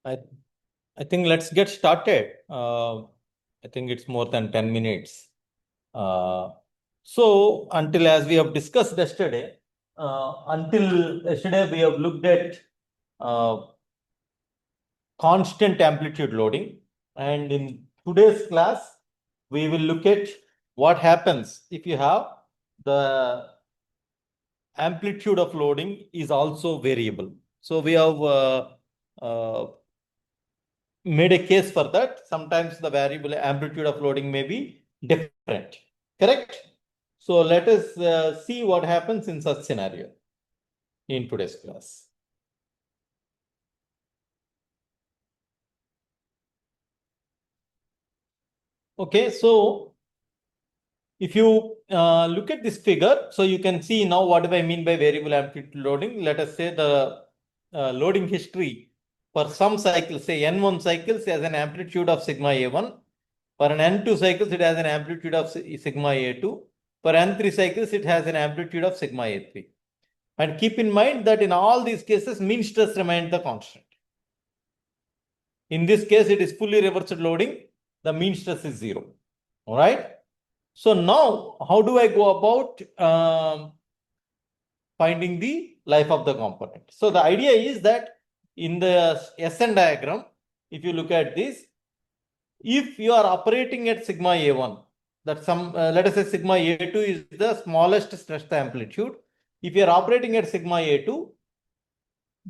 I I think let's get started. I think it's more than 10 minutes. So until as we have discussed yesterday, until yesterday we have looked at uh, constant amplitude loading, and in today's class we will look at what happens if you have the amplitude of loading is also variable. So we have uh, made a case for that. Sometimes the variable amplitude of loading may be different. Correct? So let us see what happens in such scenario in today's class. Okay, so if you look at this figure, so you can see now what do I mean by variable amplitude loading. Let us say the loading history for some cycles, say N1 cycles has an amplitude of sigma A1. For an N2 cycles, it has an amplitude of sigma A2. For N3 cycles, it has an amplitude of sigma A3. And keep in mind that in all these cases, mean stress remains the constant. In this case, it is fully reversed loading. The mean stress is 0. All right. So now, how do I go about finding the life of the component? So the idea is that in the SN diagram, if you look at this, if you are operating at sigma A1, that some, let us say sigma A2 is the smallest stress amplitude. If you are operating at sigma A2,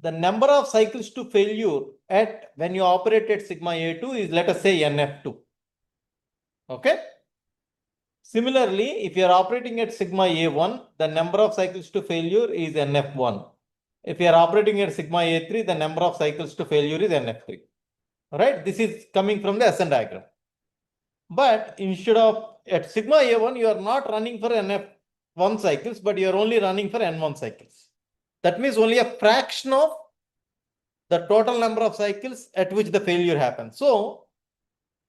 the number of cycles to failure at when you operate at sigma A2 is, let us say, NF2. Okay. Similarly, if you are operating at sigma A1, the number of cycles to failure is NF1. If you are operating at sigma A3, the number of cycles to failure is NF3. All right. This is coming from the SN diagram. But instead of at sigma A1, you are not running for NF1 cycles, but you are only running for N1 cycles. That means only a fraction of the total number of cycles at which the failure happens. So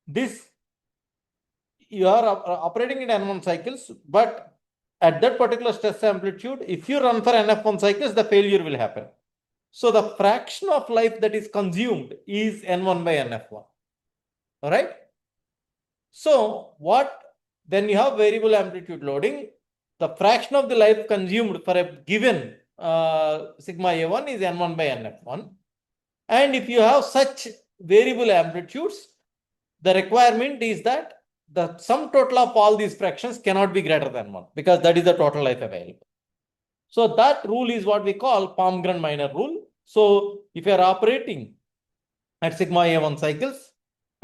this you are operating in N1 cycles, but at that particular stress amplitude, if you run for NF1 cycles, the failure will happen. So the fraction of life that is consumed is N1 by NF1. All right. So when you have variable amplitude loading, the fraction of the life consumed for a given sigma A1 is N1 by NF1. And if you have such variable amplitudes, the requirement is that the sum total of all these fractions cannot be greater than 1 because that is the total life available. So that rule is what we call Palmgren-Minor rule. So if you are operating at sigma A1 cycles,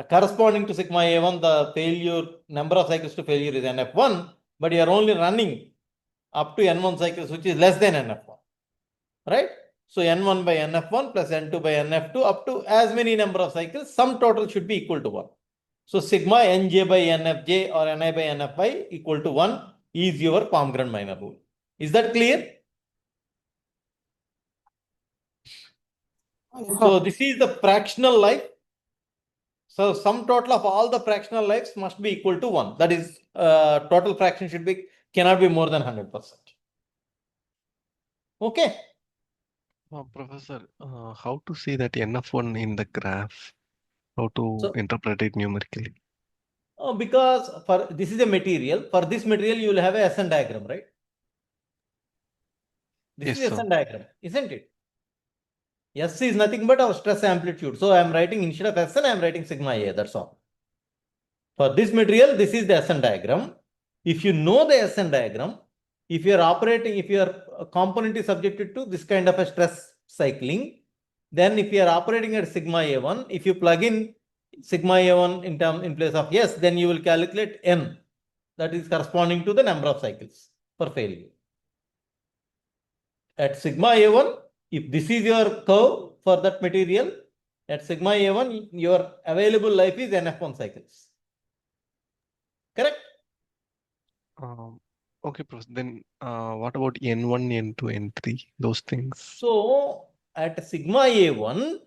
corresponding to sigma A1, the failure number of cycles to failure is NF1, but you are only running up to N1 cycles, which is less than NF1, right? So N1 by NF1 plus N2 by NF2 up to as many number of cycles, sum total should be equal to 1. So sigma Nj by Nfj or Ni by Nfi equal to 1 is your Palmgren-Minor rule. Is that clear? So this is the fractional life. So sum total of all the fractional lives must be equal to 1. That is, total fraction cannot be more than 100%. Okay. Professor, how to see that NF1 in the graph? How to interpret it numerically? Because for this is a material. For this material, you will have a SN diagram, right? This Yes, is sir. SN diagram, isn't it? S is nothing but our stress amplitude. So I am writing instead of SN, I am writing sigma A. That's all. For this material, this is the SN diagram. If you know the SN diagram, if your component is subjected to this kind of a stress cycling, then if you are operating at sigma A1, if you plug in sigma A1 in place of S, then you will calculate N. That is corresponding to the number of cycles for failure. At sigma A1, if this is your curve for that material, at sigma A1, your available life is NF1 cycles. Correct? Okay, Professor. Then what about N1, N2, N3, those things? So at sigma A1,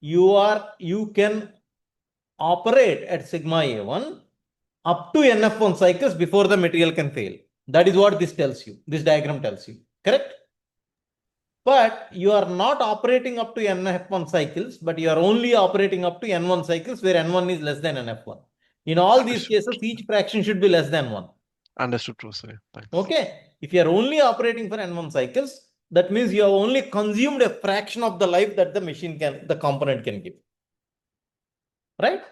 you can operate at sigma A1 up to NF1 cycles before the material can fail. That is what this tells you. This diagram tells you. Correct? but you are not operating up to NF1 cycles, but you are only operating up to N1 cycles where N1 is less than NF1. In all these cases, each fraction should be less than 1. Understood, Professor. Thanks. Okay. If you are only operating for N1 cycles, that means you have only consumed a fraction of the life that the machine can, the component can give. Right?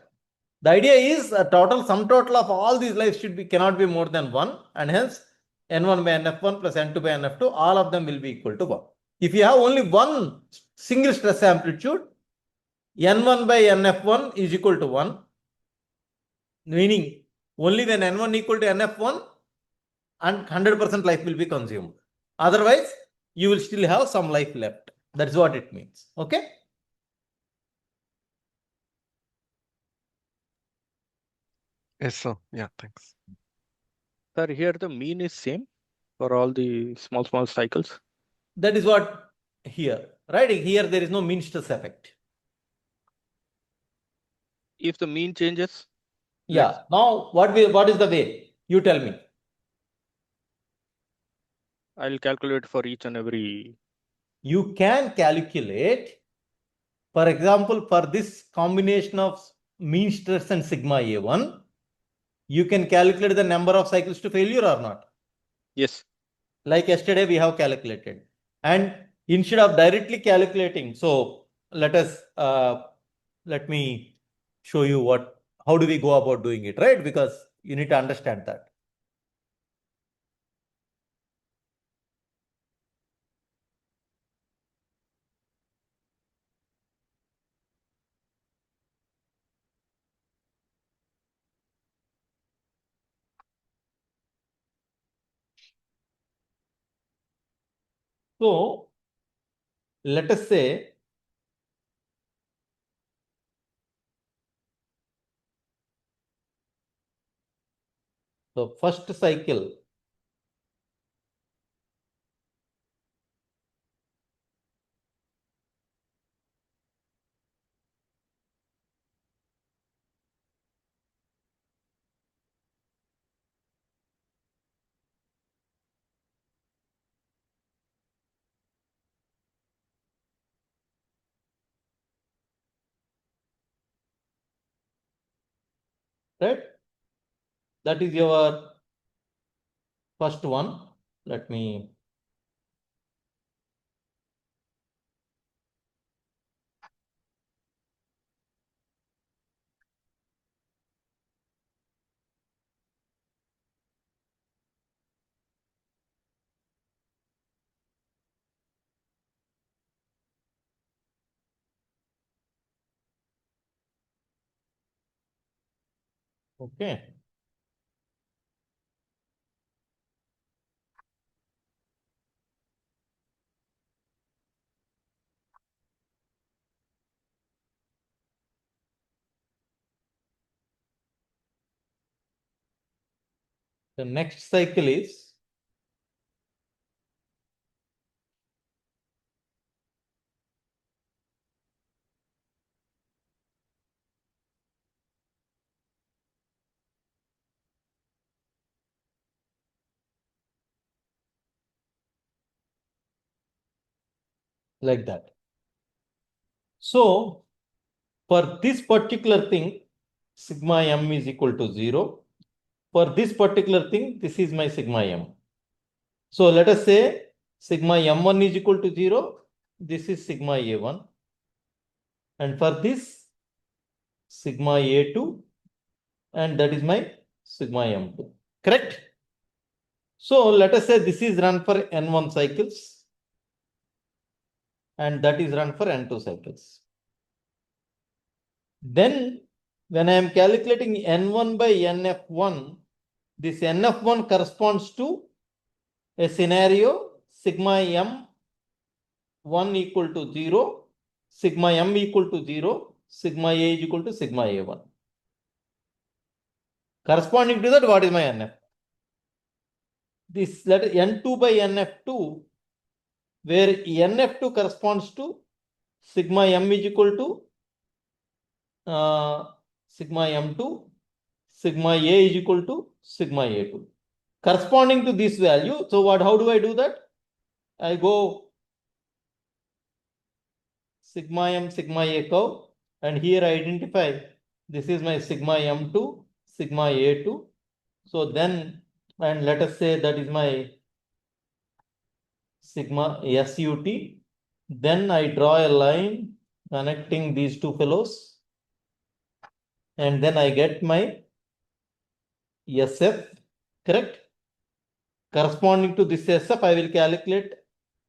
The idea is a total sum total of all these lives cannot be more than 1, and hence N1 by NF1 plus N2 by NF2, all of them will be equal to 1. If you have only one single stress amplitude, N1 by NF1 is equal to 1, meaning only when N1 equal to NF1 and 100% life will be consumed. Otherwise, you will still have some life left. That's what it means. Okay. Yes, sir. Yeah, thanks. Sir, here the mean is same for all the small cycles. That is what here, right? Here there is no mean stress effect. If the mean changes, Yeah. Now, what is the way? You tell me. I'll calculate for each and every. You can calculate, for example, for this combination of mean stress and sigma A1, you can calculate the number of cycles to failure or not. Yes. Like yesterday, we have calculated. And instead of directly calculating, so let me show you how do we go about doing it, right? Because you need to understand that. So let us say the first cycle right? That is your first one. Let me okay. The next cycle is like that. So for this particular thing, sigma m is equal to 0. For this particular thing, this is my sigma m. So let us say sigma m1 is equal to 0. This is sigma a1. And for this, sigma a2. And that is my sigma m2. Correct? So let us say this is run for n1 cycles. And that is run for n2 cycles. Then when I am calculating n1 by nf1, this nf1 corresponds to a scenario sigma m1 equal to 0, sigma m equal to 0, sigma a is equal to sigma a1. Corresponding to that, what is my nf? This letter n2 by nf2, where nf2 corresponds to sigma m is equal to sigma m2, sigma a is equal to sigma a2. Corresponding to this value, so how do I do that? I go sigma m, sigma a curve, and here I identify this is my sigma m2, sigma a2. So then, and let us say that is my sigma SUT. Then I draw a line connecting these two fellows, and then I get my SF, correct? Corresponding to this SF, I will calculate,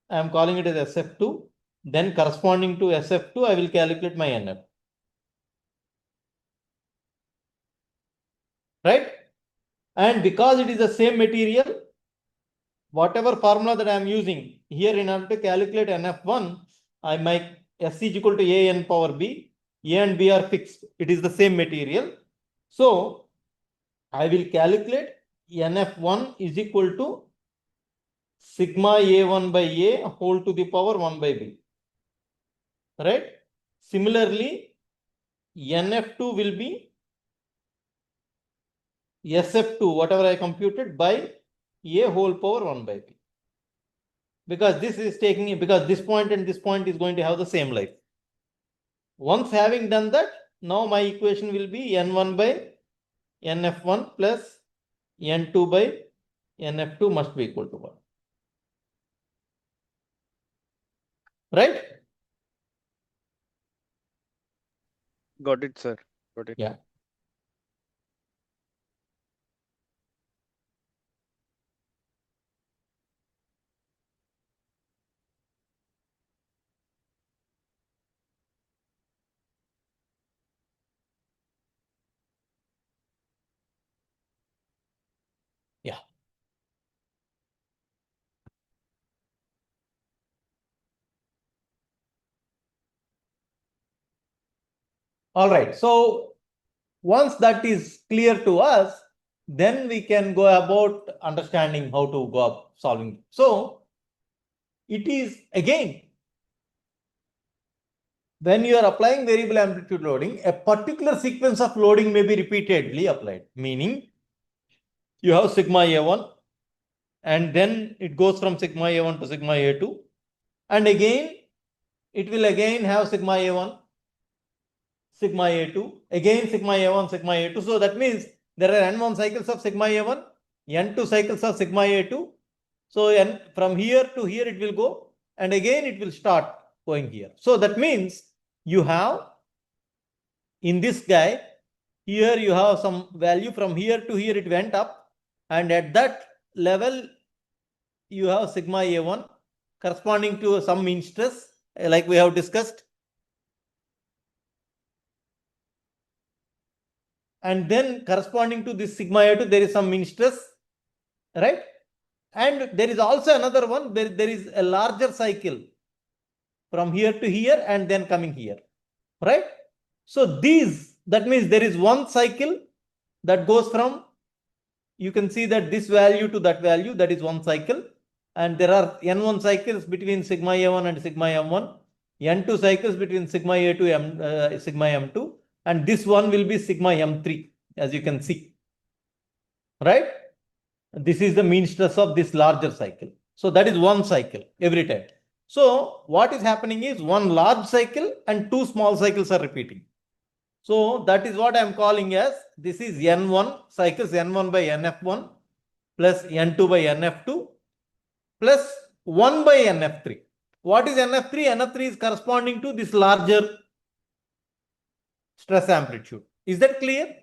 I am calling it as SF2. Then corresponding to SF2, I will calculate my NF. Right? And because it is the same material, whatever formula that I am using here in order to calculate NF1, I make S is equal to A n power B. A and B are fixed. It is the same material. So I will calculate NF1 is equal to sigma A1 by A whole to the power 1 by B. Right? Similarly, NF2 will be SF2, whatever I computed, by A whole power 1 by B. Because this is taking, because this point and this point is going to have the same life. Once having done that, now my equation will be N1 by NF1 plus N2 by NF2 must be equal to 1. Right? Got it, sir. Got it. Yeah. Yeah. All right. So once that is clear to us, then we can go about understanding how to go up solving. So it is again, when you are applying variable amplitude loading, a particular sequence of loading may be repeatedly applied, meaning you have sigma A1 and then it goes from sigma A1 to sigma A2, and again it will again have sigma A1, sigma A2, again sigma A1, sigma A2. So that means there are n1 cycles of sigma A1, n2 cycles of sigma A2. So from here to here it will go, and again it will start going here. So that means you have, in this guy, here you have some value, from here to here it went up, and at that level you have sigma A1 corresponding to some mean stress, like we have discussed. And then corresponding to this sigma A2, there is some mean stress, right? And there is also another one, there is a larger cycle from here to here and then coming here, right? So that means there is one cycle that goes from, you can see that this value to that value, that is one cycle. And there are n1 cycles between sigma A1 and sigma M1, n2 cycles between sigma A2 sigma M2, and this one will be sigma M3, as you can see, right? This is the mean stress of this larger cycle. So that is one cycle every time. So what is happening is one large cycle and two small cycles are repeating. So that is what I am calling as, this is N1 cycles, N1 by NF1 plus N2 by NF2 plus 1 by NF3. What is NF3? NF3 is corresponding to this larger stress amplitude. Is that clear?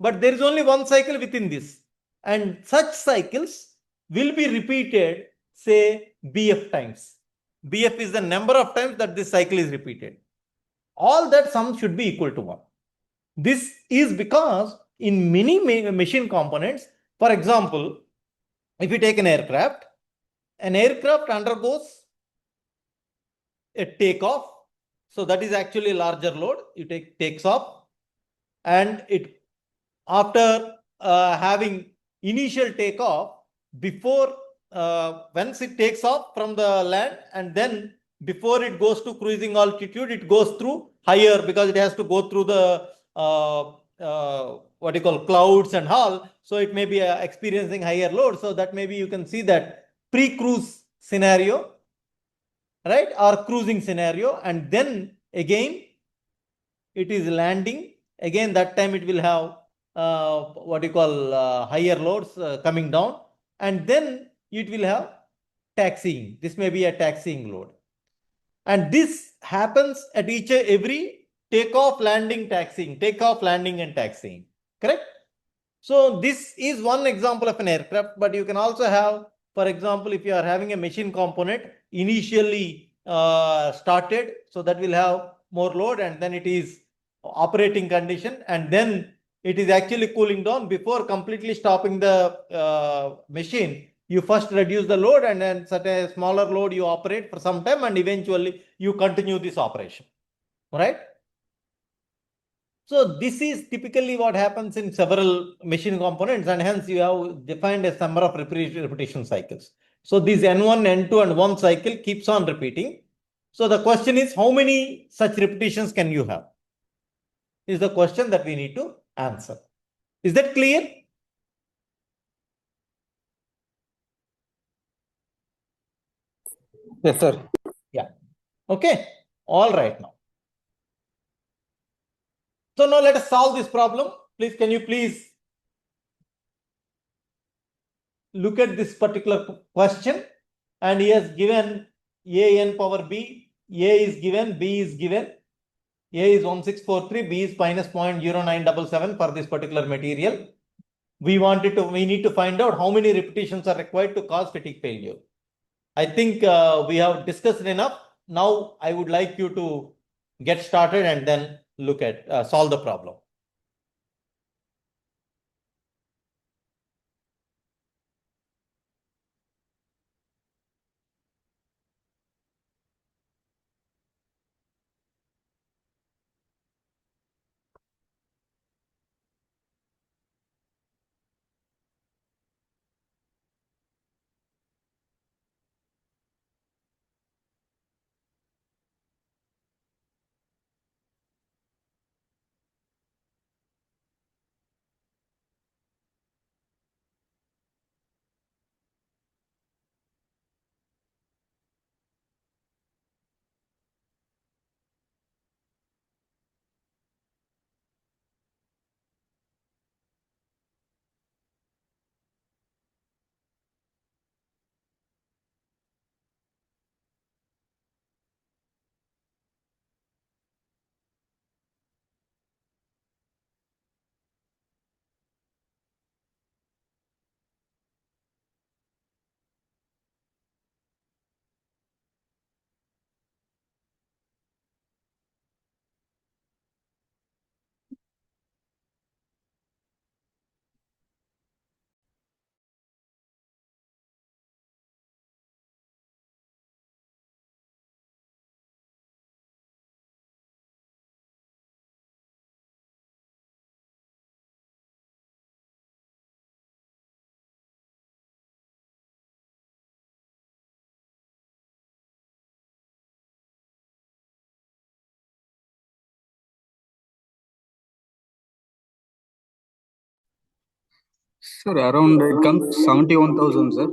But there is only one cycle within this. And such cycles will be repeated, say, BF times. BF is the number of times that this cycle is repeated. All that sum should be equal to 1. This is because in many machine components, for example, if you take an aircraft undergoes a takeoff. So that is actually a larger load. You takes off, and it, after having initial takeoff, before once it takes off from the land, and then before it goes to cruising altitude, it goes through higher, because it has to go through the what you call clouds and all. So it may be experiencing higher load. So that maybe you can see that pre-cruise scenario, right, or cruising scenario, and then again it is landing. Again, that time it will have what you call higher loads coming down, and then it will have taxiing. This may be a taxiing load. And this happens at each every takeoff, landing, taxiing, takeoff, landing, and taxiing. Correct? So this is one example of an aircraft, but you can also have, for example, if you are having a machine component initially started, so that will have more load, and then it is operating condition, and then it is actually cooling down before completely stopping the machine. You first reduce the load, and then such a smaller load you operate for some time, and eventually you continue this operation. Right? So this is typically what happens in several machine components, and hence you have defined a number of repetition cycles. So this N1, N2, and 1 cycle keeps on repeating. So the question is, how many such repetitions can you have? Is the question that we need to answer. Is that clear? Yes, sir. Yeah. Okay. All right now. So now let us solve this problem. Please, can you please look at this particular question? And he has given a n power b, a is given, b is given. A is 1643, B is minus 0.0977 for this particular material. We need to find out how many repetitions are required to cause fatigue failure. I think we have discussed enough. Now I would like you to get started and then look at solve the problem. Sir, around it comes 71,000, sir.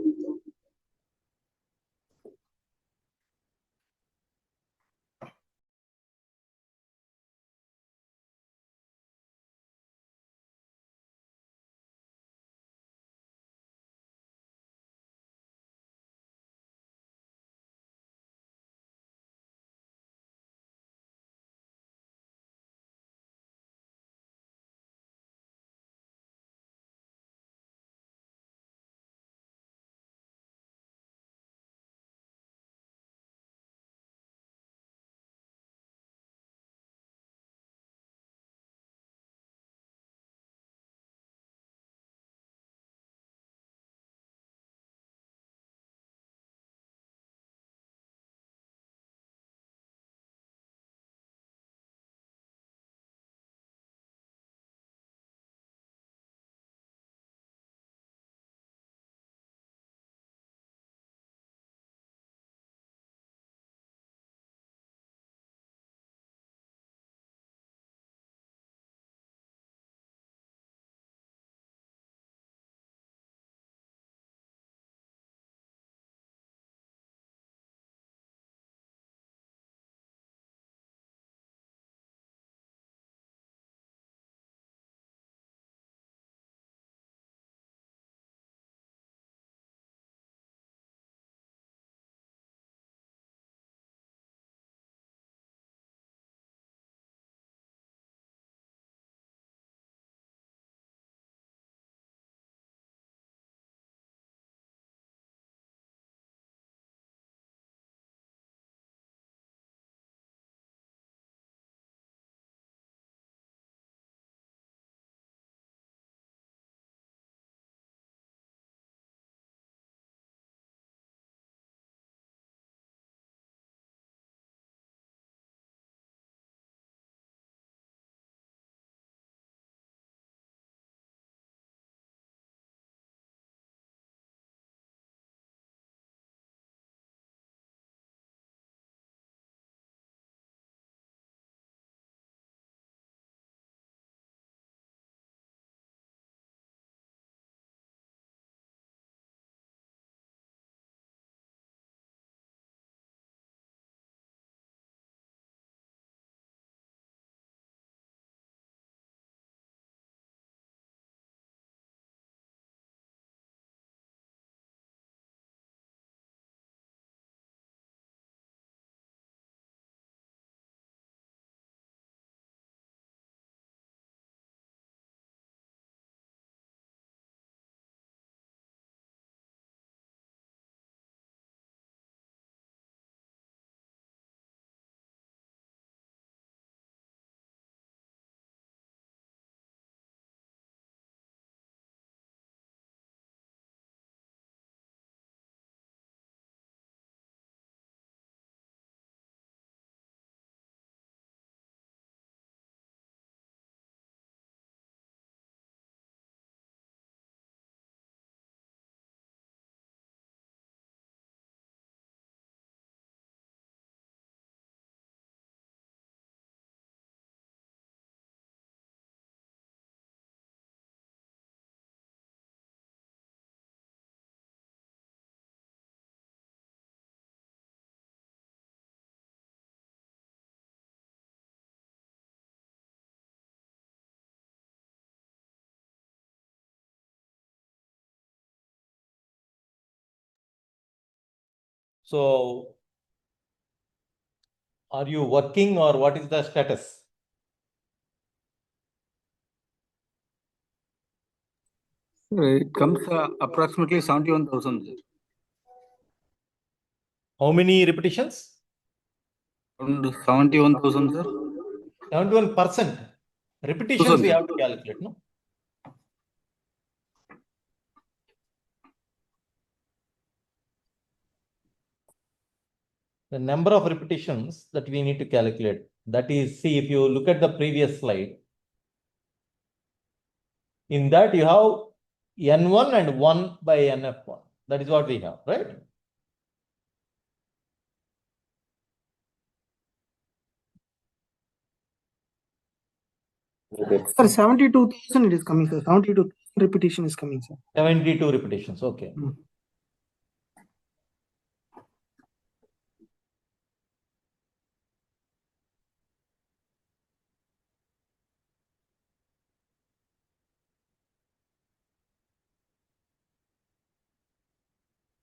So, are you working or what is the status? Sir, it comes approximately 71,000, sir. How many repetitions? Around 71,000, sir. 71%. Repetitions 1,000, we sir. have to calculate, no? The number of repetitions that we need to calculate. That is, see, if you look at the previous slide, in that you have N1 and 1 by NF1. That is what we have, right? Sir, 72,000 it is coming, sir. 72 repetition is coming, sir. 72 repetitions, okay. Hmm.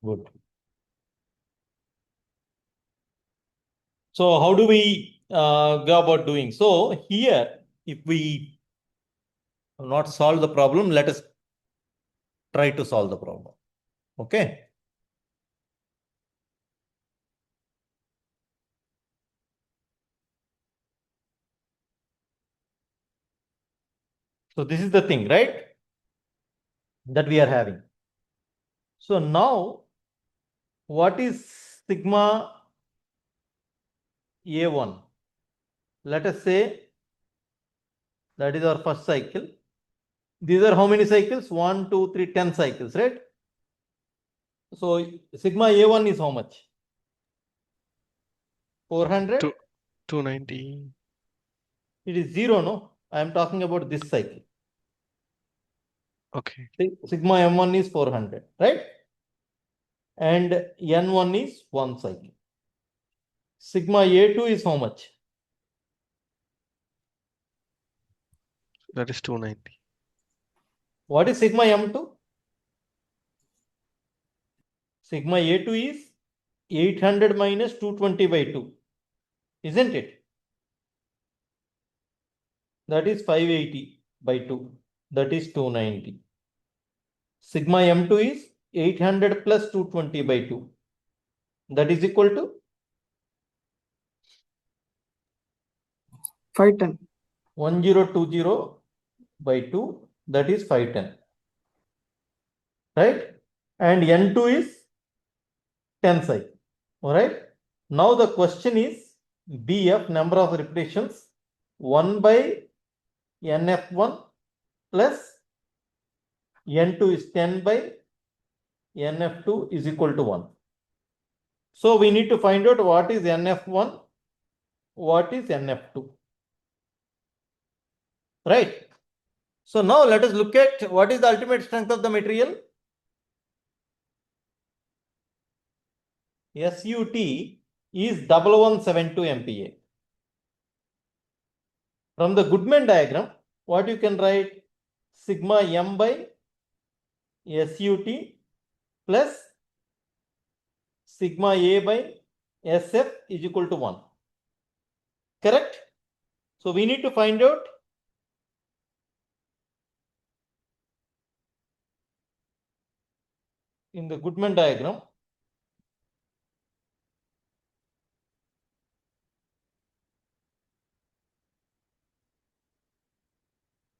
Good. So how do we go about doing? So here, if we not solve the problem, let us try to solve the problem. Okay. So this is the thing, right? That we are having. So now, what is sigma A1? Let us say that is our first cycle. These are how many cycles? 1, 2, 3, 10 cycles, right? So sigma A1 is how much? 400? 290. It is 0, no? I am talking about this cycle. Okay. Sigma M1 is 400, right? And N1 is 1 cycle. Sigma A2 is how much? That is 290. What is sigma M2? Sigma A2 is 800 minus 220 by 2. Isn't it? That is 580 by 2. That is 290. Sigma M2 is 800 plus 220 by 2. That is equal to 510. 1020 by 2. That is 510. Right? And N2 is 10 cycle. Alright. Now the question is BF, number of repetitions, 1 by NF1 plus N2 is 10 by NF2 is equal to 1. So we need to find out what is NF1, what is NF2. Right. So now let us look at what is the ultimate strength of the material. SUT is 1172 MPa. From the Goodman diagram, what you can write? Sigma M by SUT plus sigma A by SF is equal to 1. Correct? So we need to find out in the Goodman diagram.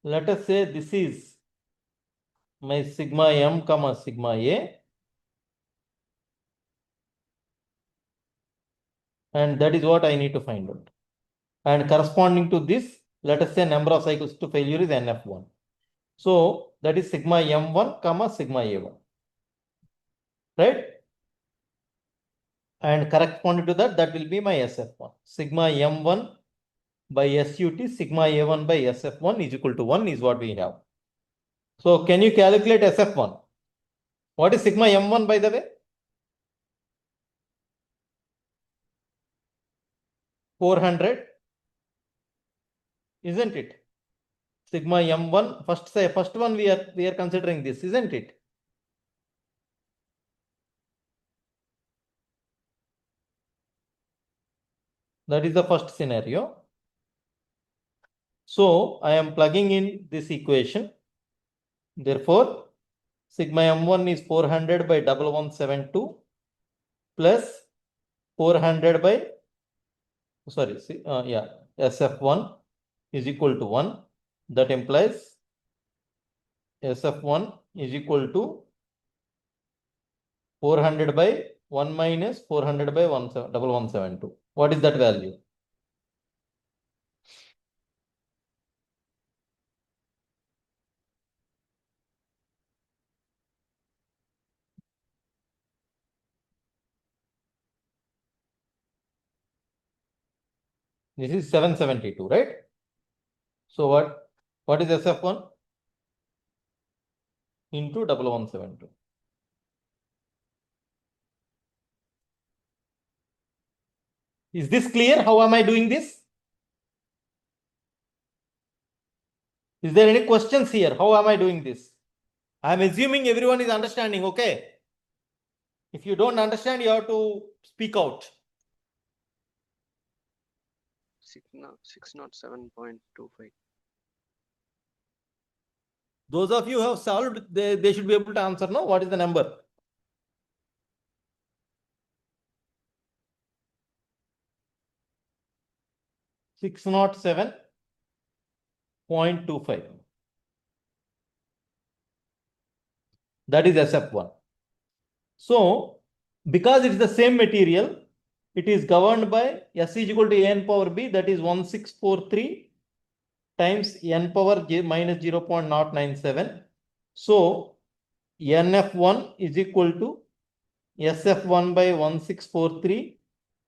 Let us say this is my sigma M comma sigma A, and that is what I need to find out. And corresponding to this, let us say number of cycles to failure is NF1. So that is sigma M1 comma sigma A1. Right? And corresponding to that, that will be my SF1. Sigma M1 by SUT, sigma A1 by SF1 is equal to 1 is what we have. So can you calculate SF1? What is sigma M1 by the way? 400, isn't it? Sigma M1, first one we are considering this, isn't it? That is the first scenario. So I am plugging in this equation. Therefore, sigma m1 is 400 by 1172 plus 400 by, sorry, SF1 is equal to 1. That implies SF1 is equal to 400 by 1 minus 400 by 1172. What is that value? This is 772, right? So what is SF1 into 1172? Is this clear? How am I doing this? Is there any questions here? How am I doing this? I am assuming everyone is understanding, okay? If you don't understand, you have to speak out. 607.25. Those of you who have solved, they should be able to answer, no? What is the number? .25. That is SF1. So, because it's the same material, it is governed by S is equal to n power b, that is 1643 times n power j minus 0.097. So, NF1 is equal to SF1 by 1643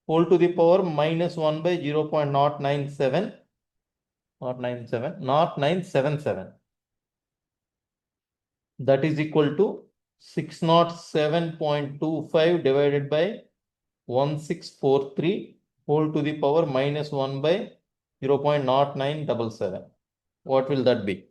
whole to the power minus 1 by 0.097, 0.977. That is equal to 607.25 divided by 1643 whole to the power minus 1 by 0.0977. What will that be?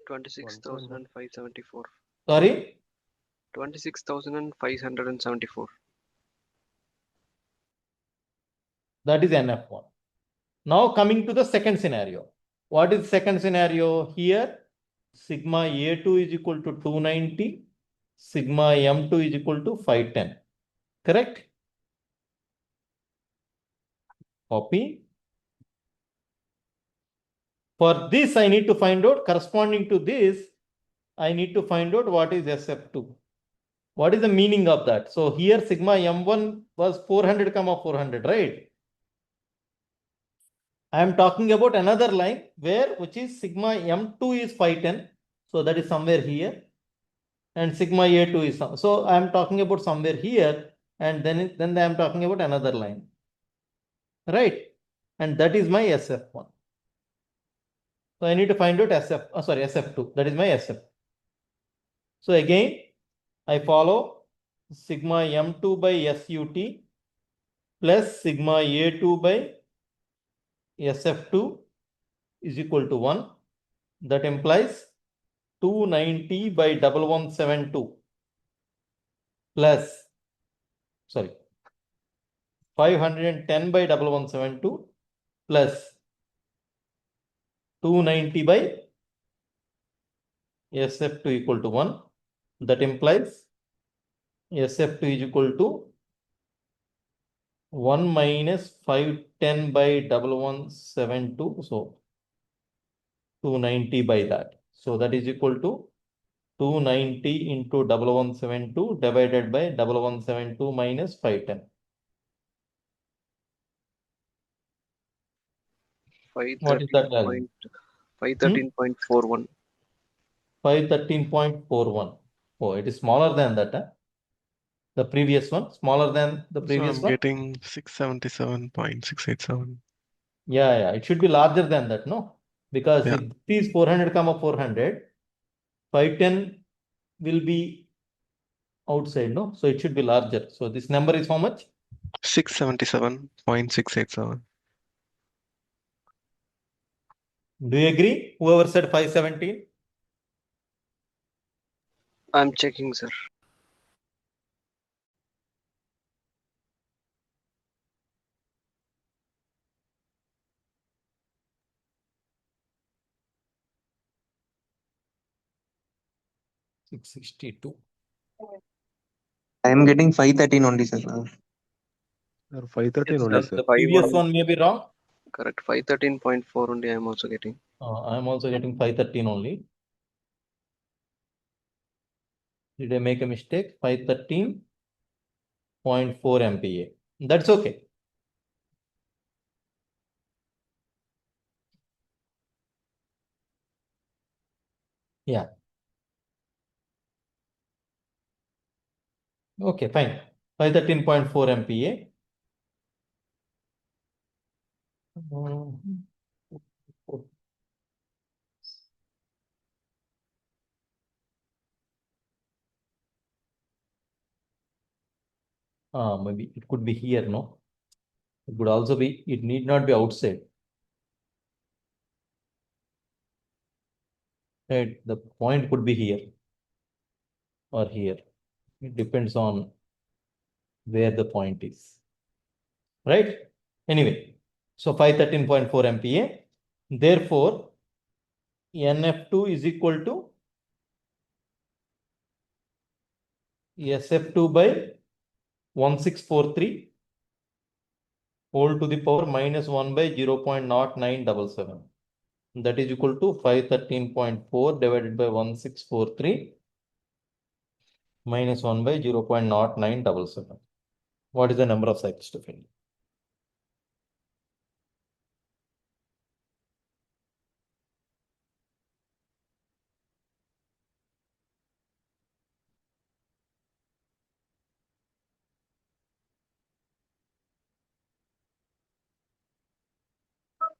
$26,574. Sorry? 26,574. That is NF1. Now coming to the second scenario. What is second scenario here? Sigma A2 is equal to 290. Sigma M2 is equal to 510. Correct? Copy. For this, I need to find out, corresponding to this, I need to find out what is SF2. What is the meaning of that? So here sigma M1 was 400, 400, right? I am talking about another line which is sigma M2 is 510. So that is somewhere here. And sigma A2 is so I am talking about somewhere here, and then I am talking about another line. Right? And that is my SF1. So I need to find out SF2. That is my SF. So again, I follow sigma M2 by SUT plus sigma A2 by SF2 is equal to 1. That implies 290 by 1172 plus, 510 by 1172 plus 290 by SF2 equal to 1. That implies SF2 is equal to 1 minus 510 by 1172. So 290 by that. So that is equal to 290 into 1172 divided by 1172 minus 510. 513. What is that value? 513.41. 513.41. Oh, it is smaller than that. Huh? The previous one, smaller than the So previous I'm one. getting 677.687. Yeah, it should be larger than that, no? Because Yeah. if it is 400, 400, 510 will be outside, no? So it should be larger. So this number is how much? 677.687. Do you agree? Whoever said 517? I'm checking, sir. $662. I am getting 513 only, sir. Or 513 Yes, only, sir. sir. The previous 51 one may be wrong. correct. 513.4 only I'm also getting. I'm also getting 513 only. Did I make a mistake? 513.4 MPa. That's okay. Yeah. Okay, fine. 513.4 MPa. Maybe it could be here, no? It could also be, it need not be outside. Right? The point could be here or here. It depends on where the point is. Right? Anyway, so 513.4 MPa. Therefore, NF2 is equal to SF2 by 1643 whole to the power minus 1 by 0.0977. That is equal to 513.4 divided by 1643 minus 1 by 0.0977. What is the number of cycles to fill?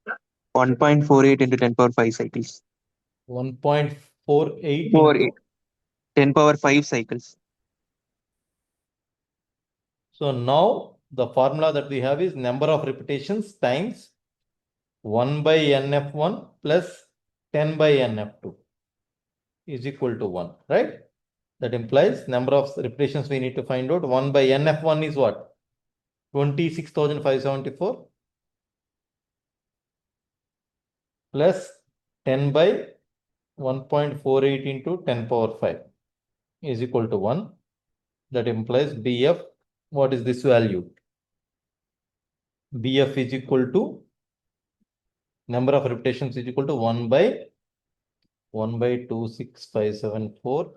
Sir. 1.48 into 10 power 5 cycles. 1.48 4, into. 10 power 5 cycles. So now the formula that we have is number of repetitions times 1 by NF1 plus 10 by NF2 is equal to 1, right? That implies number of repetitions we need to find out. 1 by NF1 is what? 26,574 plus 10 by 1.48 into 10 power 5 is equal to 1. That implies BF, what is this value? BF is equal to number of repetitions is equal to 1 by 26574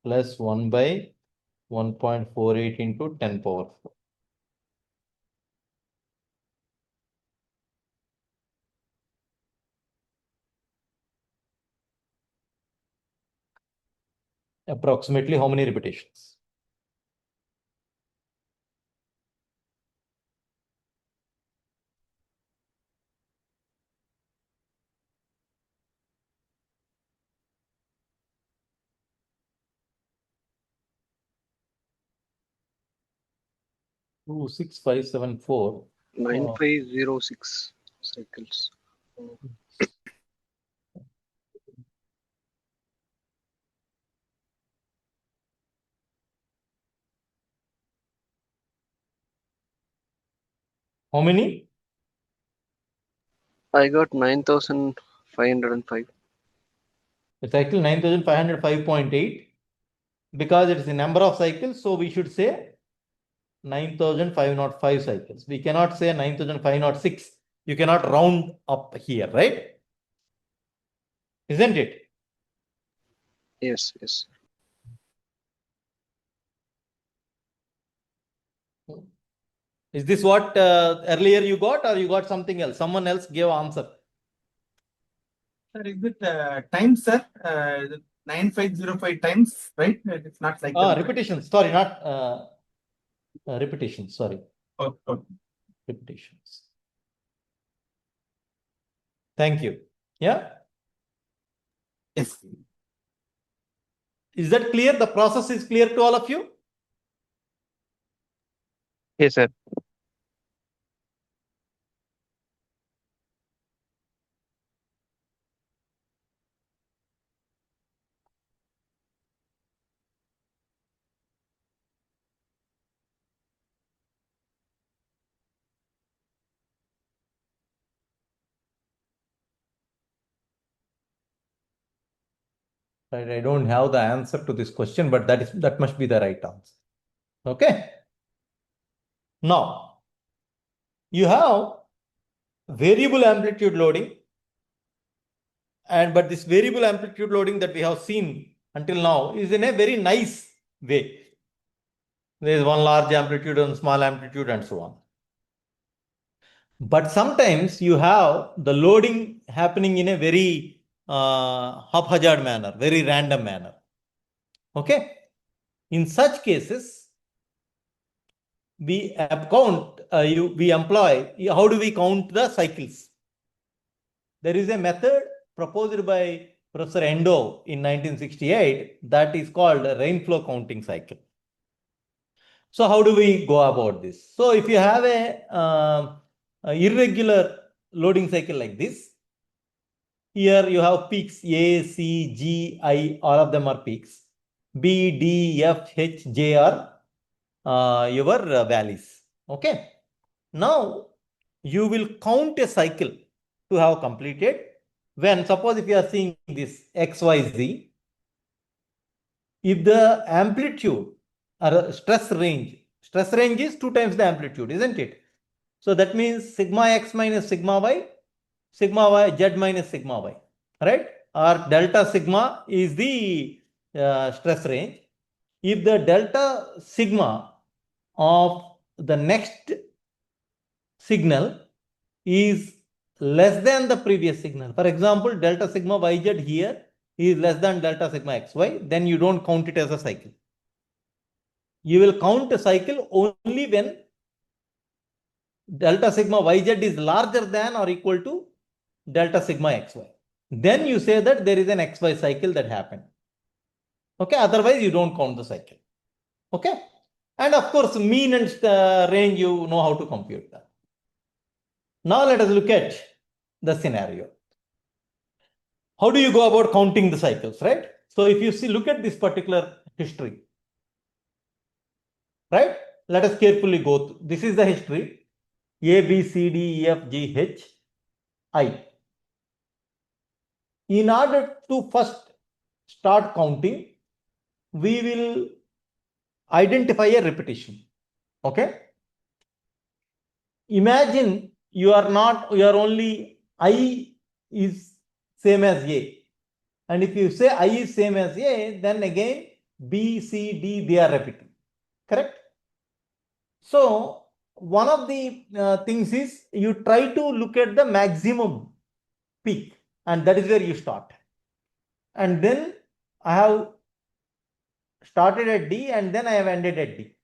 plus 1 by 1.48 into 10 power 4. Approximately how many repetitions? Two six five seven four. 9506 cycles. How many? I got 9505. The cycle 9505.8 because it is the number of cycles, so we should say 9505 cycles. We cannot say 9506. You cannot round up here, right? Isn't it? Yes, yes. Is this what earlier you got, or you got something else? Someone else gave answer. Sir, is it times, sir? 9505 times, right? It's not like that. Repetitions. Sorry, not repetitions. Sorry, Okay. repetitions. Thank you. Yeah. Yes. Is that clear? The process is clear to all of you? Yes, sir. Right? I don't have the answer to this question, but that must be the right answer. Okay. Now, you have variable amplitude loading, but this variable amplitude loading that we have seen until now is in a very nice way. There is one large amplitude and small amplitude and so on. But sometimes you have the loading happening in a very haphazard manner, very random manner. Okay. In such cases, we employ, how do we count the cycles? There is a method proposed by Professor Endo in 1968 that is called a rainflow counting cycle. So how do we go about this? So if you have a irregular loading cycle like this, here you have peaks A, C, G, I, all of them are peaks. B, D, F, H, J are your valleys. Okay. Now you will count a cycle to have completed when, suppose if you are seeing this X, Y, Z, if the amplitude or stress range is 2 times the amplitude, isn't it? So that means sigma X minus sigma Y, sigma Y, Z minus sigma Y, right? Or delta sigma is the stress range. If the delta sigma of the next signal is less than the previous signal, for example, delta sigma YZ here is less than delta sigma XY, then you don't count it as a cycle. You will count a cycle only when delta sigma YZ is larger than or equal to delta sigma XY. Then you say that there is an XY cycle that happened. Okay, otherwise you don't count the cycle. Okay, and of course, mean and range, you know how to compute that. Now let us look at the scenario. How do you go about counting the cycles, right? So if you see, look at this particular history, right? Let us carefully go through. This is the history. A, B, C, D, E, F, G, H, I. In order to first start counting, we will identify a repetition. Okay. Imagine you are only I is same as A. And if you say I is same as A, then again B, C, D, they are repeating. Correct? So one of the things is you try to look at the maximum peak, and that is where you start. And then I have started at D and then I have ended at D.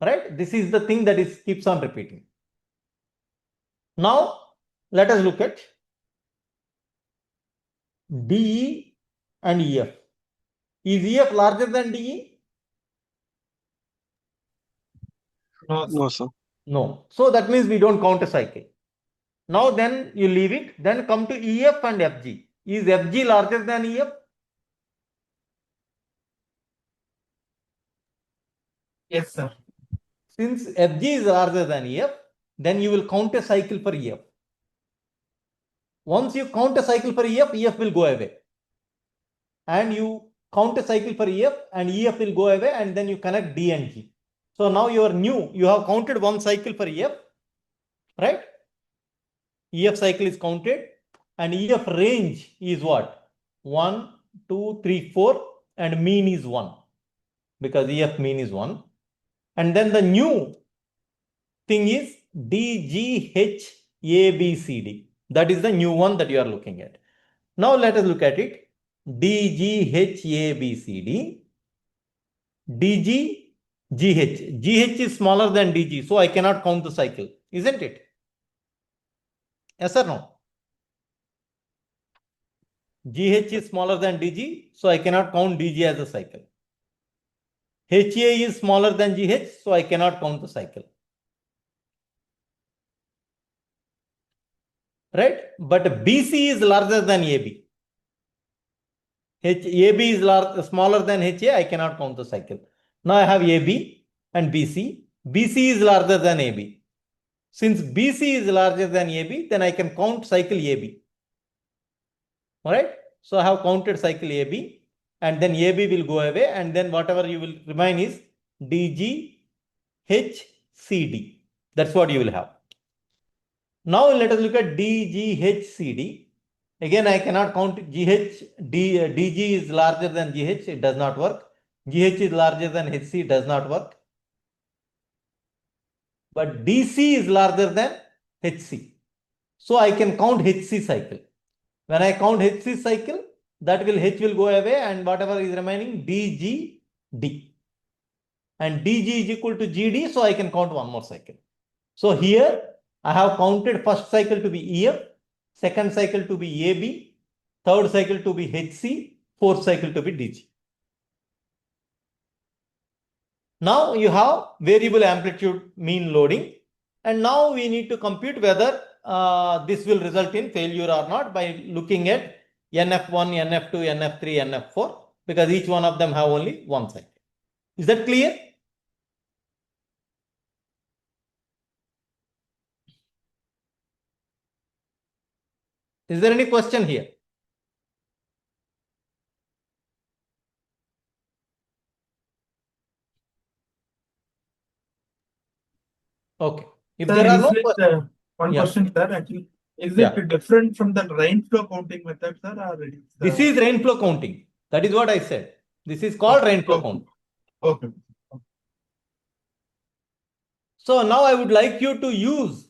Right? This is the thing that keeps on repeating. Now let us look at DE and EF. Is EF larger than DE? No, sir. No. So that means we don't count a cycle. Now then you leave it, then come to EF and FG. Is FG larger than EF? Yes, sir. Since FG is larger than EF, then you will count a cycle for EF. Once you count a cycle for EF, EF will go away. And you count a cycle for EF and EF will go away, and then you connect D and G. So now you have counted one cycle for EF, right? EF cycle is counted and EF range is what? 1, 2, 3, 4 and mean is 1 because EF mean is 1. And then the new thing is D, G, H, A, B, C, D. That is the new one that you are looking at. Now let us look at it. D, G, H, A, B, C, D. D, G, G, H. G, H is smaller than D, G. So I cannot count the cycle, isn't it? Yes or no? GH is smaller than DG, so I cannot count DG as a cycle. HA is smaller than GH, so I cannot count the cycle. Right? But BC is larger than AB. AB is smaller than HA, I cannot count the cycle. Now I have AB and BC. BC is larger than AB. Since BC is larger than AB, then I can count cycle AB. Alright? So I have counted cycle AB, and then AB will go away, and then whatever you will remain is DG, HCD. That's what you will have. Now let us look at DGHCD. Again, I cannot count DG is larger than GH, it does not work. GH is larger than HC, it does not work. But DC is larger than HC. So I can count HC cycle. When I count HC cycle, that will H will go away, and whatever is remaining DGD. And DG is equal to GD, so I can count one more cycle. So here I have counted first cycle to be EF, second cycle to be AB, third cycle to be HC, fourth cycle to be DG. Now you have variable amplitude mean loading, and now we need to compute whether this will result in failure or not by looking at NF1, NF2, NF3, NF4, because each one of them have only one cycle. Is that clear? Is there any question here? Okay. If Sir, there are is no it, questions, one Yeah. question, sir, actually, is Yeah. it different from the rain flow counting method, sir, or it is? This is rainflow counting. That is what I said. This is called rainflow count. Okay. So now I would like you to use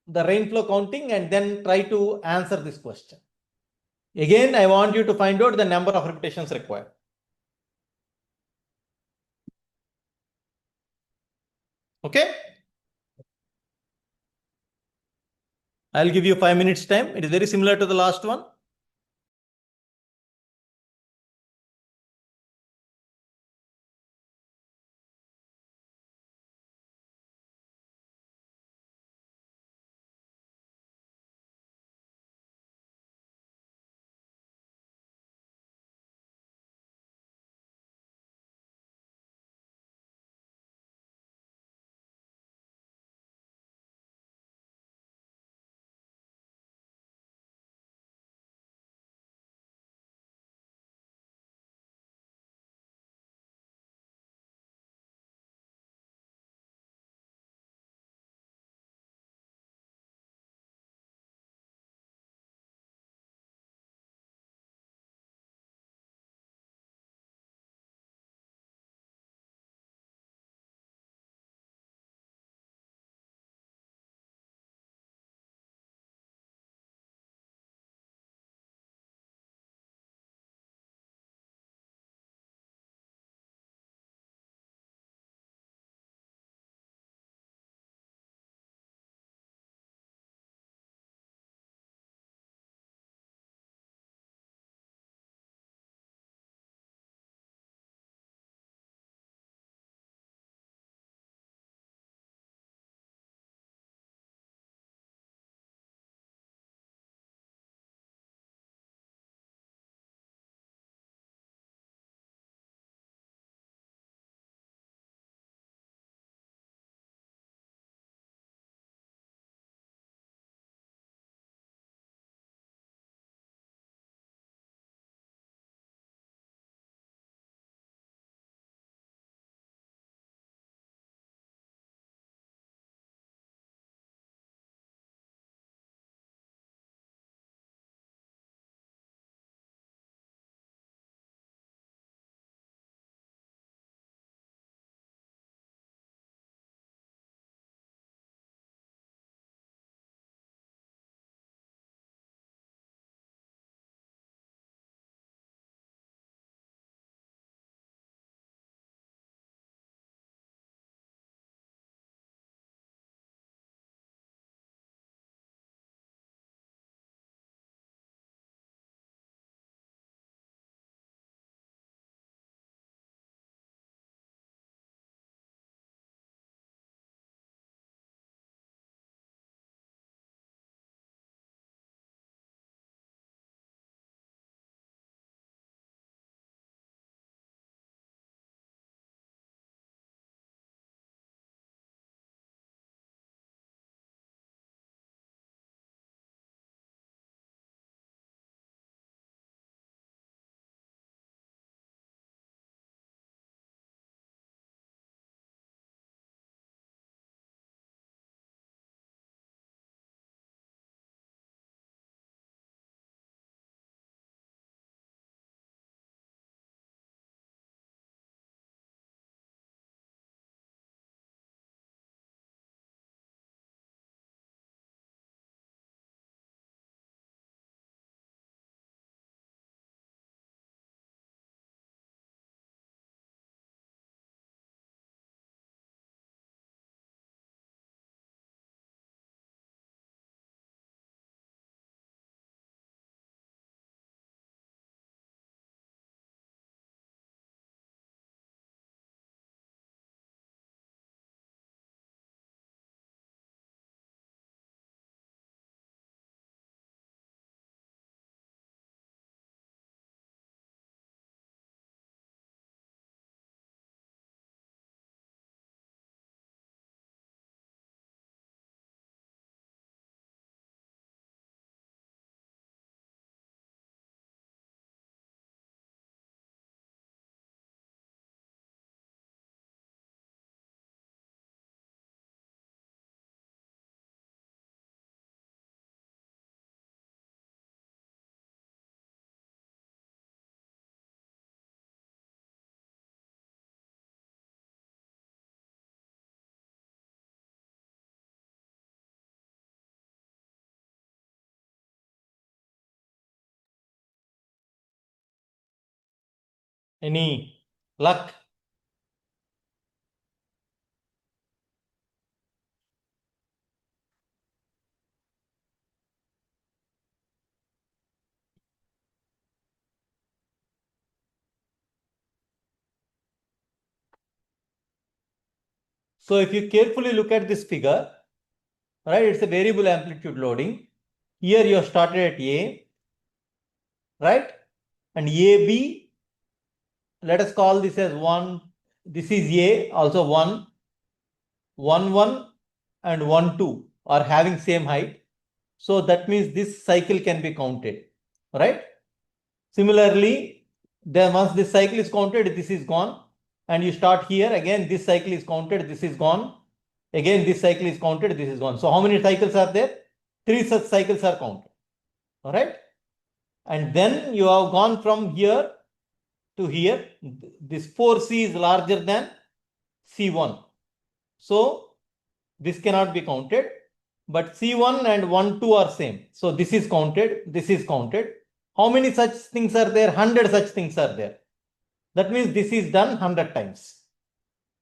the rainflow counting and then try to answer this question. Again, I want you to find out the number of repetitions required. Okay? I'll give you 5 minutes time. It is very similar to the last one. Any luck? So if you carefully look at this figure, right, it's a variable amplitude loading. Here you have started at A, right? And AB, let us call this as 1. This is A, also 1, 1, 1 and 1, 2 are having same height. So that means this cycle can be counted, right? Similarly, then once this cycle is counted, this is gone. And you start here, again, this cycle is counted, this is gone. Again, this cycle is counted, this is gone. So how many cycles are there? 3 such cycles are counted, all right? And then you have gone from here to here. This 4C is larger than C1. So this cannot be counted, but C1 and 1, 2 are same. So this is counted, this is counted. How many such things are there? 100 such things are there. That means this is done 100 times.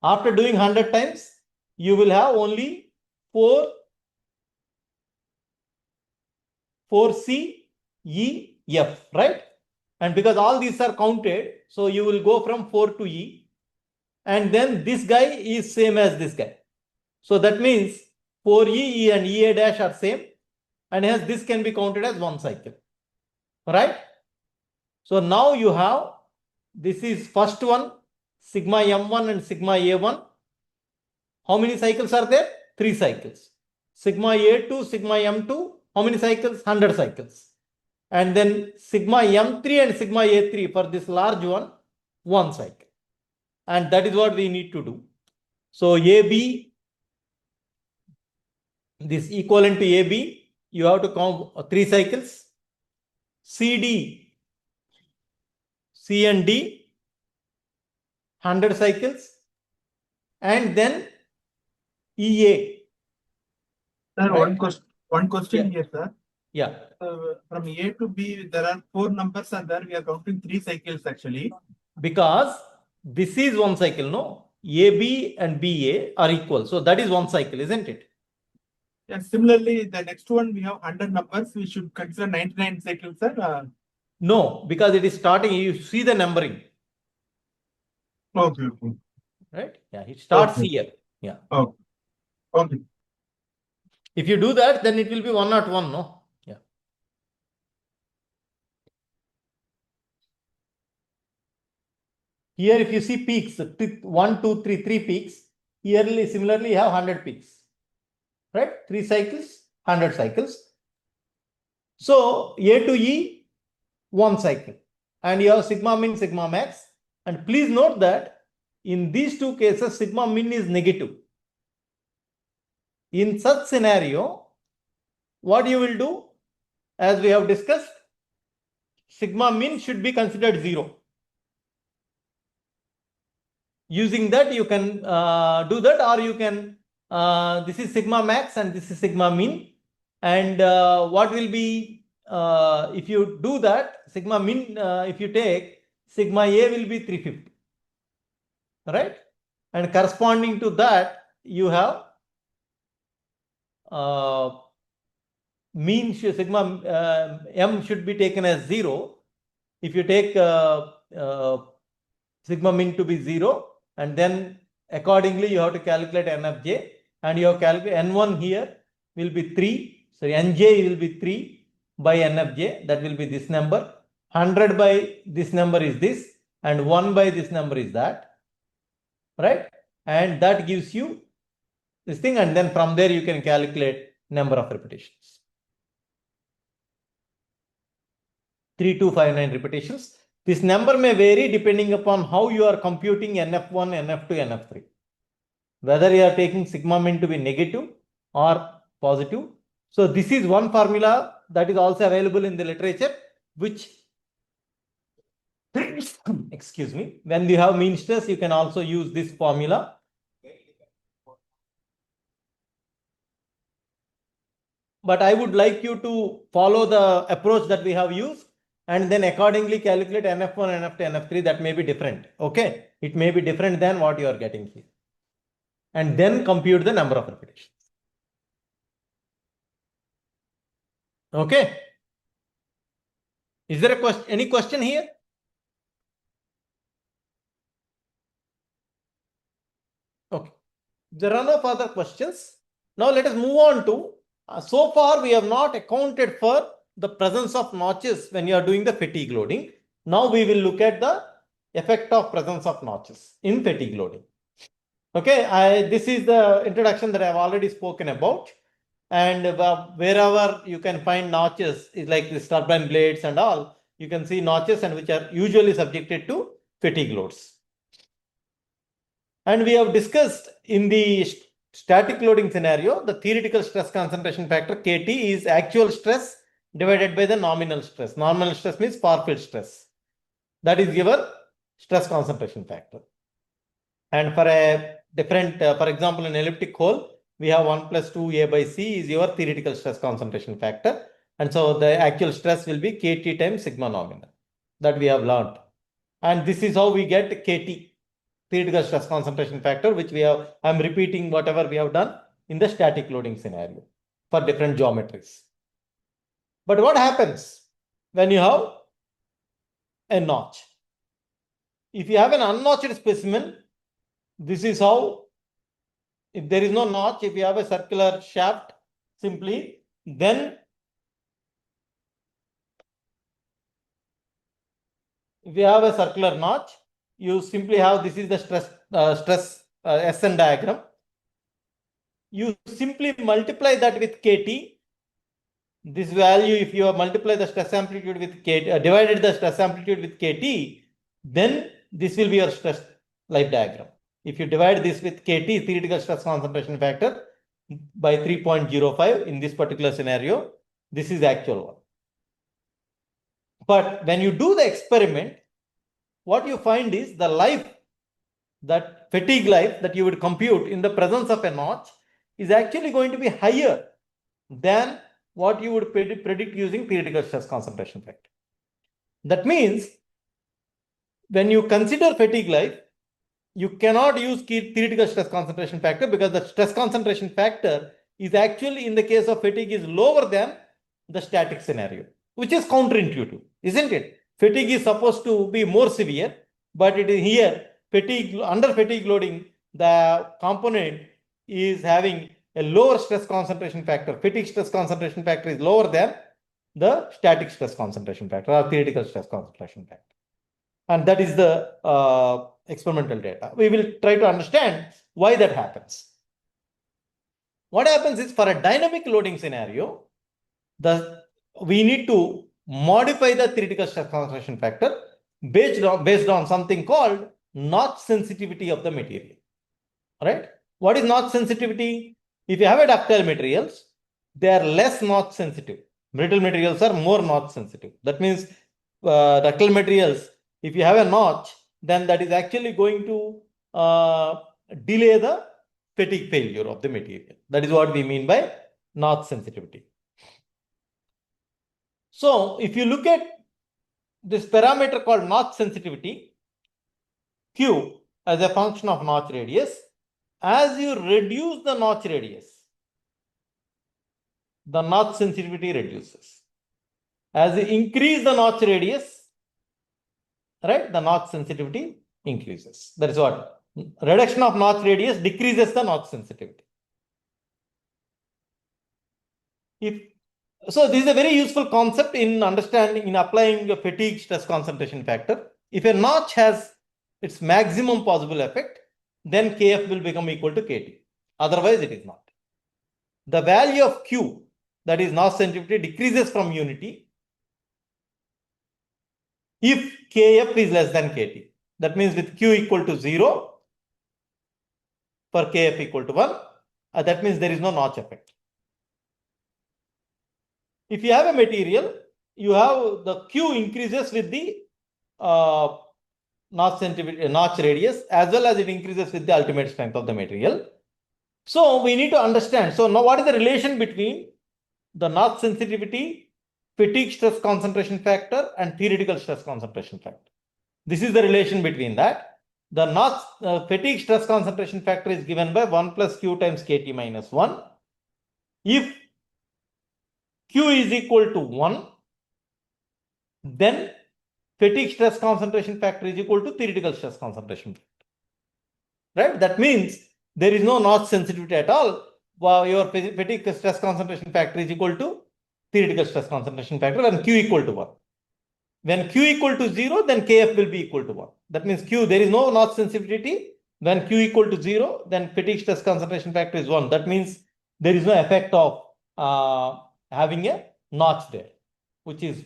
After doing 100 times, you will have only 4C, E, F, right? And because all these are counted, so you will go from 4 to E. And then this guy is same as this guy. So that means 4E, E and EA dash are same. And hence this can be counted as one cycle, right? So now you have, this is first one, sigma M1 and sigma A1. How many cycles are there? 3 cycles. Sigma A2, sigma M2, how many cycles? 100 cycles. And then sigma M3 and sigma A3 for this large one, 1 cycle. And that is what we need to do. So AB, this equivalent to AB, you have to count 3 cycles. CD, C and D, 100 cycles. And then EA. Sir, Right. one question Yeah. here, sir. Yeah. From A to B, there are 4 numbers and there we are counting 3 cycles actually. Because this is one cycle, no? AB and BA are equal. So that is one cycle, isn't it? And similarly, the next one we have 100 numbers. We should consider 99 cycles, sir. No, because it is starting, you see the numbering, Okay. right? Yeah, it starts Okay. here. Yeah. Okay. If you do that, then it will be 101, no? Yeah. Here, if you see peaks, 1, 2, 3, 3 peaks, yearly, similarly, you have 100 peaks, right? 3 cycles, 100 cycles. So A to E, 1 cycle. And you have sigma min, sigma max. And please note that in these 2 cases, sigma min is negative. In such scenario, what you will do, as we have discussed, sigma min should be considered 0. Using that, you can do that, or you can, this is sigma max and this is sigma min. And what will be, if you do that, sigma min, if you take, sigma A will be 350, right? And corresponding to that, you have mean sigma M should be taken as 0. If you take sigma min to be 0, and then accordingly you have to calculate NFJ, and you have calculate N1 here will be 3. So NJ will be 3 by NFJ, that will be this number. 100 by this number is this, and 1 by this number is that, right? And that gives you this thing, and then from there you can calculate number of repetitions. 3259 repetitions. This number may vary depending upon how you are computing NF1, NF2, NF3. Whether you are taking sigma min to be negative or positive. So this is one formula that is also available in the literature, which, excuse me, when you have mean stress, you can also use this formula. But I would like you to follow the approach that we have used. and then accordingly calculate NF1, NF2, NF3. That may be different. Okay, it may be different than what you are getting here, and then compute the number of repetitions. Okay. Is there a question? Any question here? Okay. There are no further questions. Now let us move on to, so far we have not accounted for the presence of notches when you are doing the fatigue loading. Now we will look at the effect of presence of notches in fatigue loading. Okay, this is the introduction that I have already spoken about. And wherever you can find notches, is like this turbine blades and all, you can see notches, and which are usually subjected to fatigue loads. And we have discussed in the static loading scenario, the theoretical stress concentration factor KT is actual stress divided by the nominal stress. Nominal stress means far field stress. That is your stress concentration factor. And for a different, for example, in elliptic hole, we have 1 plus 2a by c is your theoretical stress concentration factor. And so the actual stress will be KT times sigma nominal. That we have learned. And this is how we get KT, theoretical stress concentration factor, which we have, I'm repeating whatever we have done in the static loading scenario for different geometries. But what happens when you have a notch? If you have an unnotched specimen, this is how, if there is no notch, if you have a circular shaft, simply, then if you have a circular notch, you simply have, this is the stress SN diagram. You simply multiply that with KT. This value, if you multiply the stress amplitude with KT, divided the stress amplitude with KT, then this will be your stress life diagram. If you divide this with KT, theoretical stress concentration factor, by 3.05 in this particular scenario, this is the actual one. But when you do the experiment, what you find is the life, that fatigue life that you would compute in the presence of a notch is actually going to be higher than what you would predict using theoretical stress concentration factor. That means when you consider fatigue life, you cannot use theoretical stress concentration factor, because the stress concentration factor is actually, in the case of fatigue, is lower than the static scenario, which is counterintuitive, isn't it? Fatigue is supposed to be more severe, but it is here, fatigue, under fatigue loading, the component is having a lower stress concentration factor. Fatigue stress concentration factor is lower than the static stress concentration factor or theoretical stress concentration factor. And that is the experimental data. We will try to understand why that happens. What happens is, for a dynamic loading scenario, we need to modify the theoretical stress concentration factor based on something called notch sensitivity of the material. Right? What is notch sensitivity? If you have a ductile materials, they are less notch sensitive. Brittle materials are more notch sensitive. That means ductile materials, if you have a notch, then that is actually going to delay the fatigue failure of the material. That is what we mean by notch sensitivity. So if you look at this parameter called notch sensitivity, Q, as a function of notch radius, as you reduce the notch radius, the notch sensitivity reduces. As you increase the notch radius, right, the notch sensitivity increases. That is what reduction of notch radius decreases the notch sensitivity. So this is a very useful concept in understanding, in applying a fatigue stress concentration factor. If a notch has its maximum possible effect, then Kf will become equal to Kt. Otherwise, it is not. The value of Q, that is notch sensitivity, decreases from unity if Kf is less than Kt. That means with Q equal to 0, for Kf equal to 1, that means there is no notch effect. If you have a material, you have the Q increases with the notch radius, as well as it increases with the ultimate strength of the material. So we need to understand. So now what is the relation between the notch sensitivity fatigue stress concentration factor and theoretical stress concentration factor. This is the relation between that. The Notch fatigue stress concentration factor is given by 1 plus Q times KT minus 1. If Q is equal to 1, then fatigue stress concentration factor is equal to theoretical stress concentration factor. Right? That means there is no notch sensitivity at all. While your fatigue stress concentration factor is equal to theoretical stress concentration factor when Q equal to 1. When Q equal to 0, then Kf will be equal to 1. That means Q, there is no notch sensitivity. When Q equal to 0, then fatigue stress concentration factor is 1. That means there is no effect of having a notch there, which is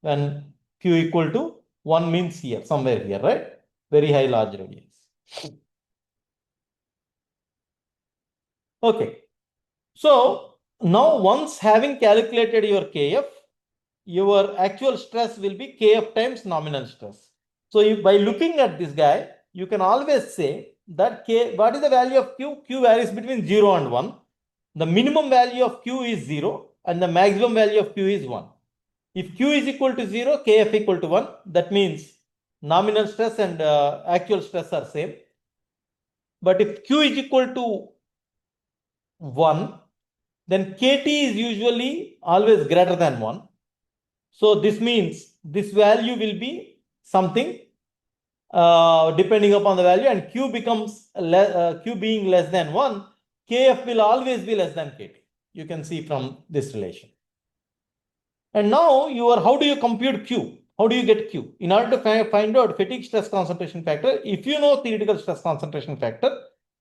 when Q equal to 1 means here, somewhere here, right? Very high large radius. Okay. So now once having calculated your Kf, your actual stress will be Kf times nominal stress. So by looking at this guy, you can always say that K, what is the value of Q? Q varies between 0 and 1. The minimum value of Q is 0 and the maximum value of Q is 1. If Q is equal to 0, Kf equal to 1. That means nominal stress and actual stress are same. But if Q is equal to 1, then KT is usually always greater than 1. So this means this value will be something depending upon the value, and Q becomes Q being less than 1, Kf will always be less than KT. You can see from this relation. And now how do you compute Q? How do you get Q? In order to find out fatigue stress concentration factor, if you know theoretical stress concentration factor,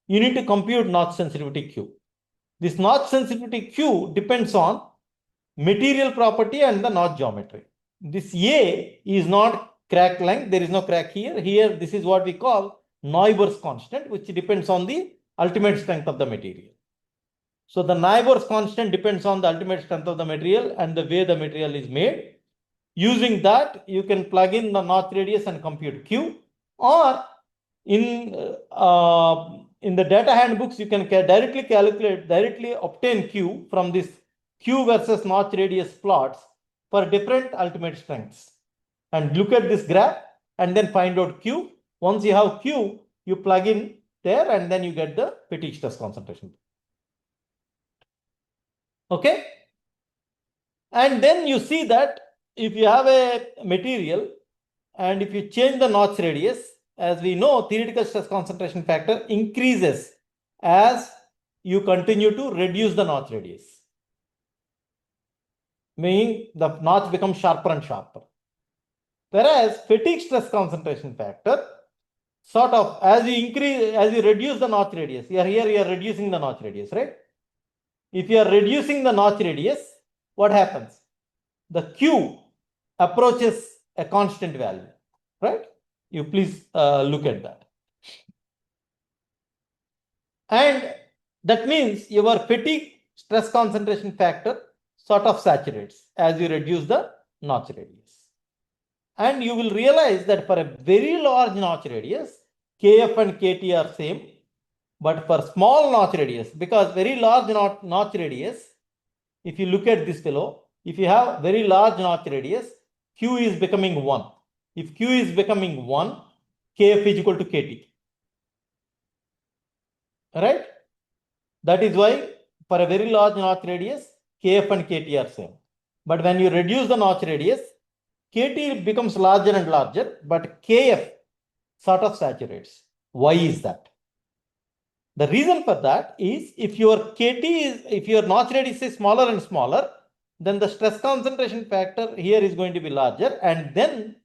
you need to compute notch sensitivity Q. This notch sensitivity Q depends on material property and the notch geometry. This A is not crack length. There is no crack here. Here, this is what we call Neuber's constant, which depends on the ultimate strength of the material. So the Neuber's constant depends on the ultimate strength of the material and the way the material is made. Using that, you can plug in the notch radius and compute Q, or in the data handbooks, you can directly obtain Q from this Q versus notch radius plots for different ultimate strengths. And look at this graph and then find out Q. Once you have Q, you plug in there and then you get the fatigue stress concentration. Okay? And then you see that if you have a material and if you change the notch radius, as we know, theoretical stress concentration factor increases as you continue to reduce the notch radius, meaning the notch becomes sharper and sharper. Whereas fatigue stress concentration factor, sort of as you reduce the notch radius, you are reducing the notch radius, right? If you are reducing the notch radius, what happens? The Q approaches a constant value, right? You please look at that. And that means your fatigue stress concentration factor sort of saturates as you reduce the notch radius. And you will realize that for a very large notch radius, Kf and Kt are same. But for small notch radius, because very large notch radius, if you look at this below, if you have very large notch radius, Q is becoming 1. If Q is becoming 1, Kf is equal to Kt. Right? That is why for a very large notch radius, Kf and Kt are same. But when you reduce the notch radius, Kt becomes larger and larger, but Kf sort of saturates. Why is that? The reason for that is if your notch radius is smaller and smaller, then the stress concentration factor here is going to be larger, and then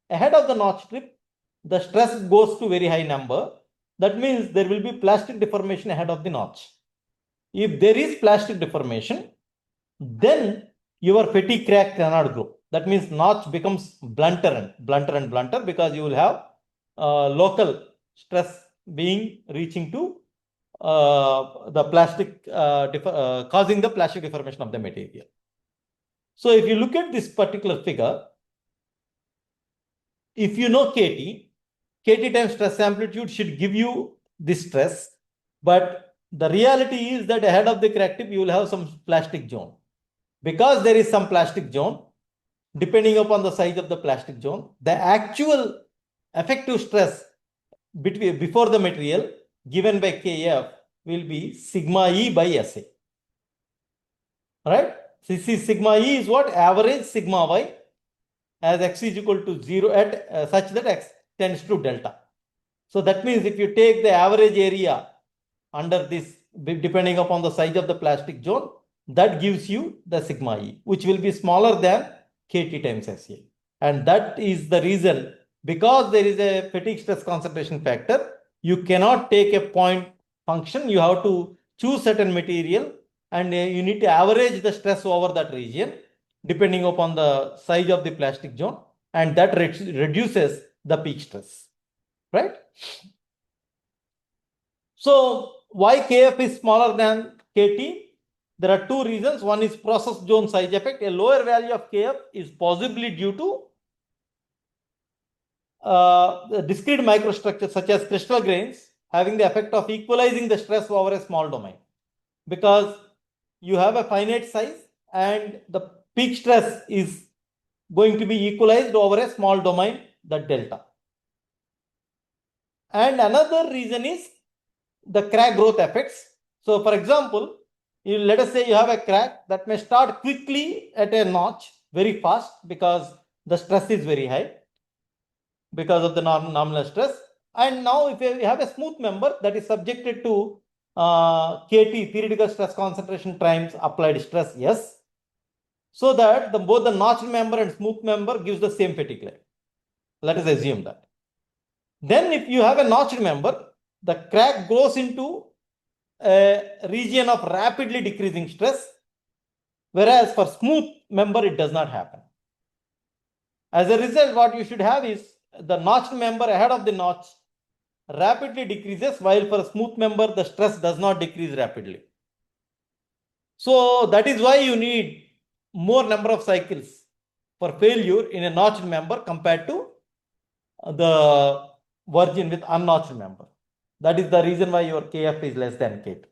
ahead of the notch tip, the stress goes to very high number. That means there will be plastic deformation ahead of the notch. If there is plastic deformation, then your fatigue crack cannot grow. That means notch becomes blunter and blunter because you will have local stress reaching to the plastic, causing the plastic deformation of the material. So if you look at this particular figure, if you know Kt times stress amplitude should give you this stress, but the reality is that ahead of the crack tip, you will have some plastic zone. Because there is some plastic zone, depending upon the size of the plastic zone. The actual effective stress before the material given by Kf will be sigma E by Sa. Right? This is sigma E is what? Average sigma Y as x is equal to 0 at such that x tends to delta. So that means if you take the average area under this, depending upon the size of the plastic zone, that gives you the sigma E, which will be smaller than Kt times Sa. And that is the reason, because there is a fatigue stress concentration factor, you cannot take a point function. You have to choose certain material and you need to average the stress over that region depending upon the size of the plastic zone, and that reduces the peak stress, right? So why Kf is smaller than Kt? There are two reasons. One is process zone size effect. A lower value of Kf is possibly due to discrete microstructures such as crystal grains having the effect of equalizing the stress over a small domain, because you have a finite size and the peak stress is going to be equalized over a small domain, that delta. And another reason is the crack growth effects. So for example, let us say you have a crack that may start quickly at a notch very fast because the stress is very high because of the nominal stress. And now if you have a smooth member that is subjected to Kt, theoretical stress concentration times applied stress, yes, so that both the notched member and smooth member gives the same fatigue level. Let us assume that. Then if you have a notched member, the crack goes into a region of rapidly decreasing stress, whereas for smooth member it does not happen. As a result, what you should have is the notched member ahead of the notch rapidly decreases, while for a smooth member the stress does not decrease rapidly. So that is why you need more number of cycles for failure in a notched member compared to the virgin with unnotched member. That is the reason why your Kf is less than Kt.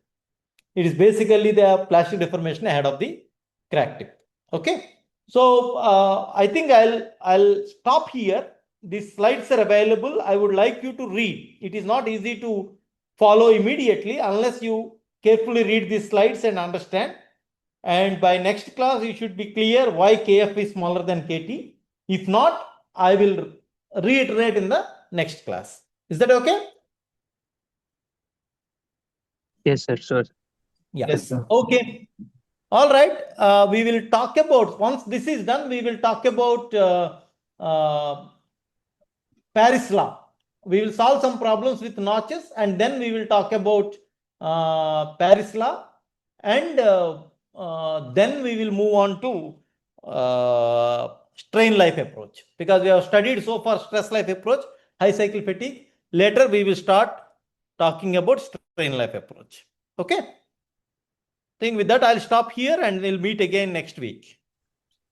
It is basically the plastic deformation ahead of the crack tip. Okay. So I think I'll stop here. These slides are available. I would like you to read. It is not easy to follow immediately unless you carefully read these slides and understand. And by next class, you should be clear why Kf is smaller than Kt. If not, I will reiterate in the next class. Is that okay? Yes, sir. Sure. Yeah. Yes, sir. Okay. All right. We will talk about, once this is done, we will talk about Paris law. We will solve some problems with notches and then we will talk about Paris law, and then we will move on to strain life approach, because we have studied so far stress life approach, high cycle fatigue. Later we will start talking about strain life approach. Okay. I think with that I'll stop here and we'll meet again next week.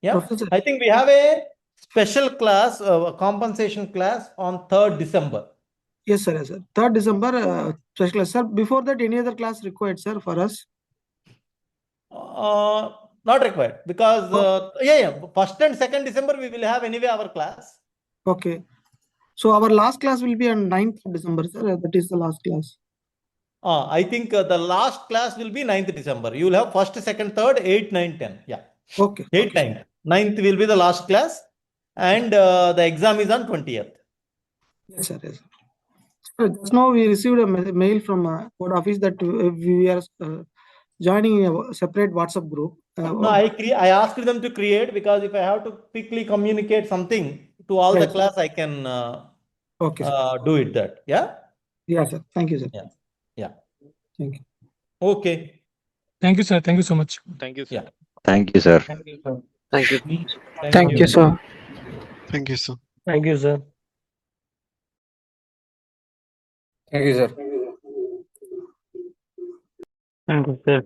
Yeah. Professor. I think we have a special class, a compensation class on 3rd December. Yes, sir. Yes, sir. 3rd December, special class. Sir, before that, any other class required, sir, for us? Not required, because yeah, 1st and 2nd December we will have anyway our class. Okay. So our last class will be on 9th December, sir. That is the last class. I think the last class will be 9th December. You will have 1st, 2nd, 3rd, 8, 9, 10. Yeah. Okay. 8, Okay. 9. 9th will be the last class and the exam is on 20th. Yes, sir. Yes, sir. Sir, just now we received a mail from code office that we are joining a separate WhatsApp group. No, I asked them to create, because if I have to quickly communicate something to all the Yes. class, I can Okay, sir. do it that. Yeah. Yeah, sir. Thank you, sir. Yeah. Yeah. Thank you. Okay. Thank you, sir. Thank you so much. Thank you, sir. Yeah. Thank you, sir. Thank you. Thank you, sir. Thank you, sir. Thank you, sir. Thank you, sir. Thank you, sir.